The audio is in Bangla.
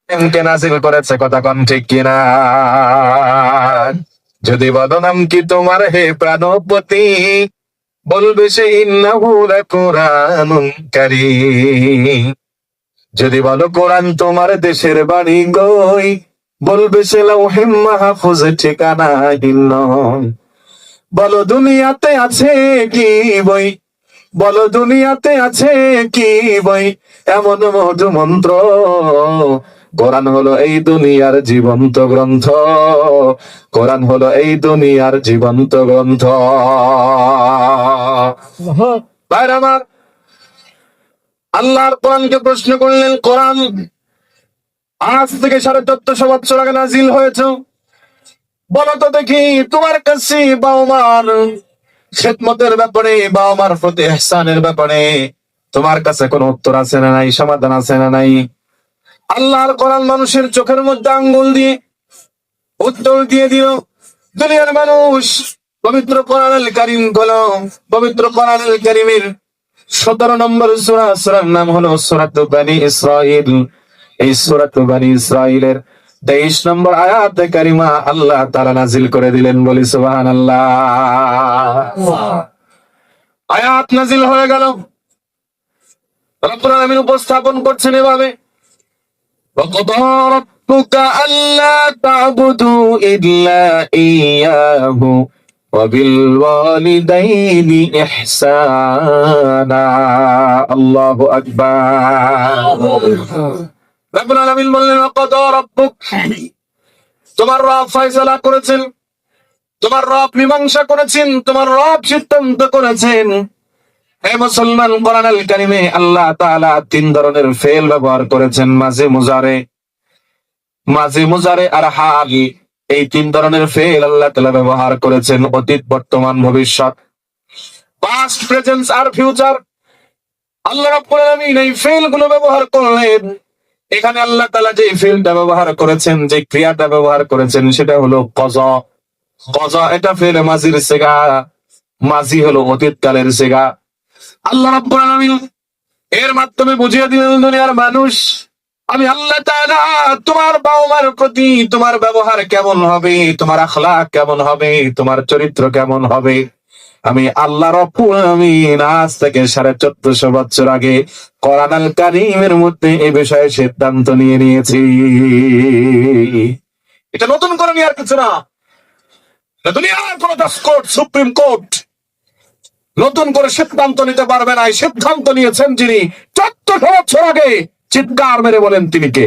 কে নাজিল করেছে, কথা কন ঠিক কিনা? যদি বলো নাম কি তোমার হে প্রাণপতি, বলবে সে ইন্নাহু লাকুরআনুন কারীম। যদি বলো কোরআন তোমার দেশের বাড়ি গই, বলবে সে লাউহে মাহফুজ ঠিকানাহীন। বলো দুনিয়াতে আছে কি বই, বলো দুনিয়াতে আছে কি বই, এমন মধু মন্ত্র, কোরআন হলো এই দুনিয়ার জীবন্ত গ্রন্থ, কোরআন হলো এই দুনিয়ার জীবন্ত গ্রন্থ। ভাইরা আমার, আল্লাহর কোরআনকে প্রশ্ন করলেন, কোরআন আজ থেকে 1450 বছর আগে নাজিল হয়েছে, বলো তো দেখি তোমার কাছে বাবা মার খেদমতের ব্যাপারে, বাবা মার প্রতি ইহসানের ব্যাপারে তোমার কাছে কোনো উত্তর আছে না নাই, সমাধান আছে না নাই? আল্লাহর কোরআন মানুষের চোখের মধ্যে আঙ্গুল দিয়ে উত্তর দিয়ে দিল। দুনিয়ার মানুষ পবিত্র কোরআনুল কারীম হলো, পবিত্র কোরআনুল কারীমের 17 নম্বর সূরা, সূরার নাম হলো সূরাতুল বনী ইসরাঈল। এই সূরাতুল বনী ইসরাঈলের 23 নম্বর আয়াতে কারিমা আল্লাহ তাআলা নাজিল করে দিলেন, বলি সুবহানাল্লাহ। আয়াত নাজিল হয়ে গেল, রব্বুল আলামিন উপস্থাপন করছেন এভাবে, وَقَضَى رَبُّكَ أَلَّا تَعْبُدُوا إِلَّا إِيَّاهُ وَبِالْوَالِدَيْنِ إِحْسَانًا। আল্লাহু আকবার। রব্বুল আলামিন বললেন, وَقَضَى رَبُّكَ, তোমার রব ফয়সালা করেছেন, তোমার রব মীমাংসা করেছেন, তোমার রব সিদ্ধান্ত করেছেন। হে মুসলমান, কোরআনুল কারীমে আল্লাহ তাআলা 3 ধরনের ফেল ব্যবহার করেছেন, মাঝে মুজারে আর হাল। এই 3 ধরনের ফেল আল্লাহ তাআলা ব্যবহার করেছেন, অতীত, বর্তমান, ভবিষ্যৎ, পাস্ট, প্রেজেন্ট আর ফিউচার। আল্লাহ রাব্বুল আলামিন এই ফেল গুলো ব্যবহার করলেন। এখানে আল্লাহ তাআলা যে ফেলটা ব্যবহার করেছেন, যে ক্রিয়াটা ব্যবহার করেছেন, সেটা হলো কজা। কজা এটা ফেল মাজির সিগা, মাজি হলো অতীত কালের সিগা। আল্লাহ রাব্বুল আলামিন এর মাধ্যমে বুঝিয়ে দিলেন, দুনিয়ার মানুষ, আমি আল্লাহ তাআলা তোমার বাবা মার প্রতি তোমার ব্যবহার কেমন হবে, তোমার আখলাক কেমন হবে, তোমার চরিত্র কেমন হবে, আমি আল্লাহ রাব্বুল আলামিন আজ থেকে 1450 বছর আগে কোরআনুল কারীমের মধ্যে এই বিষয়ে সিদ্ধান্ত নিয়ে নিয়েছি। এটা নতুন করে নিয়ে আর কিছু না। দুনিয়ার কোন কোর্ট, সুপ্রিম কোর্ট নতুন করে সিদ্ধান্ত নিতে পারবে না। এই সিদ্ধান্ত নিয়েছেন যিনি 1400 বছর আগে। চিৎকার মেরে বলেন তিনি কে?